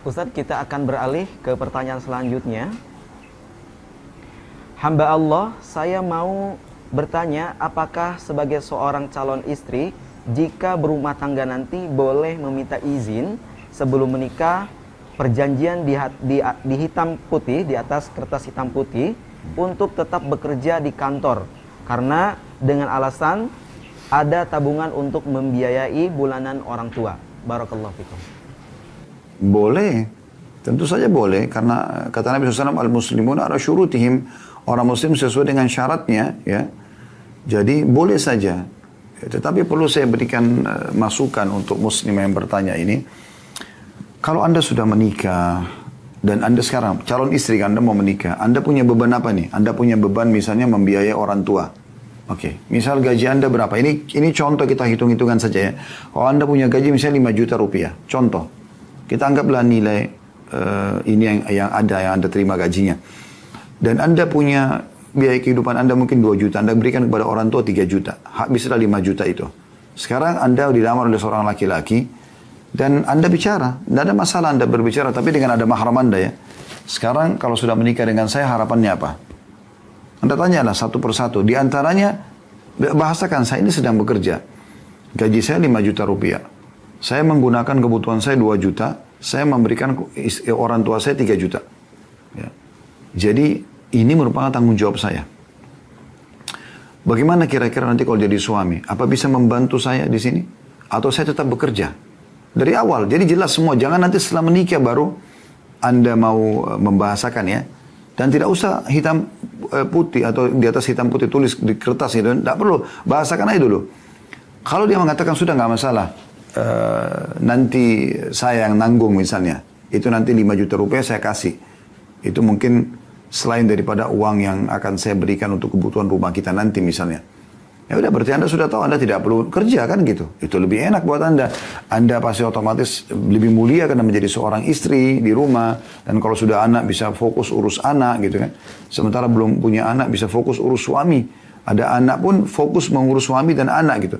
Ustadz, kita akan beralih ke pertanyaan selanjutnya. Hamba Allah, saya mau bertanya, apakah sebagai seorang calon istri, jika berumah tangga nanti boleh meminta izin sebelum menikah, perjanjian di hitam putih, di atas kertas hitam putih, untuk tetap bekerja di kantor, karena dengan alasan ada tabungan untuk membiayai bulanan orang tua. Barakallahu fikum. Boleh, tentu saja boleh, karena kata Nabi SAW, al-muslimun ala syurutihim, orang muslim sesuai dengan syaratnya, ya. Jadi boleh saja. Tetapi perlu saya berikan masukan untuk muslim yang bertanya ini. Kalau Anda sudah menikah, dan Anda sekarang calon istri, Anda mau menikah, Anda punya beban apa nih? Anda punya beban misalnya membiayai orang tua. Oke, misal gaji Anda berapa? Ini contoh, kita hitung-hitungan saja ya. Kalau Anda punya gaji misalnya 5 juta rupiah, contoh. Kita anggaplah nilai ini yang Anda terima gajinya. Dan Anda punya biaya kehidupan Anda mungkin 2 juta. Anda berikan kepada orang tua 3 juta. Habislah 5 juta itu. Sekarang Anda dilamar oleh seorang laki-laki. Dan Anda bicara. Tidak ada masalah Anda berbicara. Tapi dengan ada mahram Anda ya. Sekarang kalau sudah menikah dengan saya, harapannya apa? Anda tanyalah satu persatu. Di antaranya, bahasakan, saya ini sedang bekerja. Gaji saya 5 juta rupiah. Saya menggunakan kebutuhan saya 2 juta, saya memberikan orang tua saya 3 juta. Ya. Jadi ini merupakan tanggung jawab saya. Bagaimana kira-kira nanti kalau jadi suami? Apa bisa membantu saya di sini? Atau saya tetap bekerja? Dari awal, jadi jelas semua. Jangan nanti setelah menikah baru Anda mau membahasakan ya. Dan tidak usah hitam putih atau di atas hitam putih tulis di kertas itu. Tidak perlu, bahasakan aja dulu. Kalau dia mengatakan sudah nggak masalah. Nanti saya yang nanggung misalnya, itu nanti 5 juta rupiah saya kasih, itu mungkin selain daripada uang yang akan saya berikan untuk kebutuhan rumah kita nanti misalnya, ya udah berarti Anda sudah tahu Anda tidak perlu kerja kan gitu, itu lebih enak buat Anda pasti otomatis lebih mulia karena menjadi seorang istri di rumah, dan kalau sudah anak bisa fokus urus anak gitu kan, sementara belum punya anak bisa fokus urus suami, ada anak pun fokus mengurus suami dan anak gitu.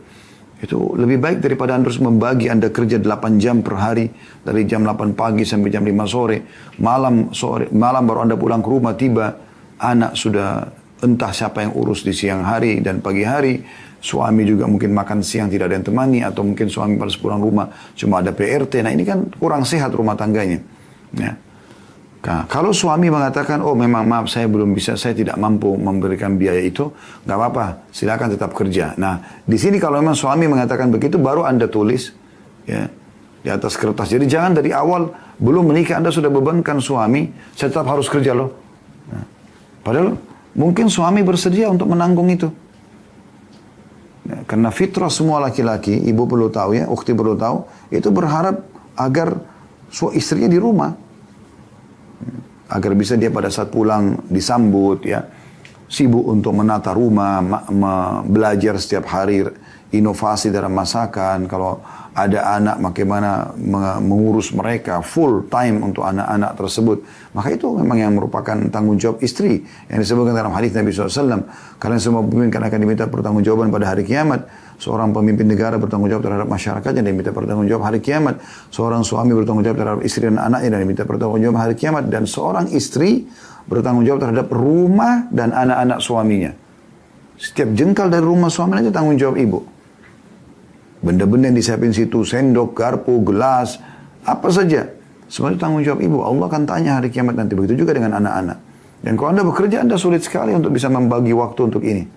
Itu lebih baik daripada Anda harus membagi Anda kerja 8 jam per hari. Dari jam 8 pagi sampai jam 5 sore. Malam baru Anda pulang ke rumah, tiba anak sudah entah siapa yang urus di siang hari dan pagi hari. Suami juga mungkin makan siang tidak ada yang temani. Atau mungkin suami pas pulang rumah cuma ada PRT. Nah ini kan kurang sehat rumah tangganya. Ya. Nah, kalau suami mengatakan, oh memang maaf saya belum bisa, saya tidak mampu memberikan biaya itu, nggak apa-apa, silakan tetap kerja. Nah, di sini kalau memang suami mengatakan begitu, baru Anda tulis ya di atas kertas. Jadi jangan dari awal belum menikah Anda sudah bebankan suami, saya tetap harus kerja loh. Nah, padahal mungkin suami bersedia untuk menanggung itu. Ya, karena fitrah semua laki-laki, ibu perlu tahu ya, ukhti perlu tahu, itu berharap agar istrinya di rumah. Agar bisa dia pada saat pulang disambut ya, sibuk untuk menata rumah, belajar setiap hari inovasi dalam masakan. Kalau ada anak bagaimana mengurus mereka full time untuk anak-anak tersebut, maka itu memang yang merupakan tanggung jawab istri yang disebutkan dalam hadis Nabi SAW. Karena semua pemimpin akan diminta pertanggungjawaban pada hari kiamat. Seorang pemimpin negara bertanggung jawab terhadap masyarakatnya dan diminta pertanggung jawab hari kiamat. Seorang suami bertanggung jawab terhadap istri dan anaknya dan diminta pertanggung jawab hari kiamat. Dan seorang istri bertanggung jawab terhadap rumah dan anak-anak suaminya. Setiap jengkal dari rumah suaminya itu tanggung jawab ibu. Benda-benda yang disiapin situ, sendok, garpu, gelas, apa saja. Semua itu tanggung jawab ibu. Allah akan tanya hari kiamat nanti. Begitu juga dengan anak-anak. Dan kalau Anda bekerja, Anda sulit sekali untuk bisa membagi waktu untuk ini.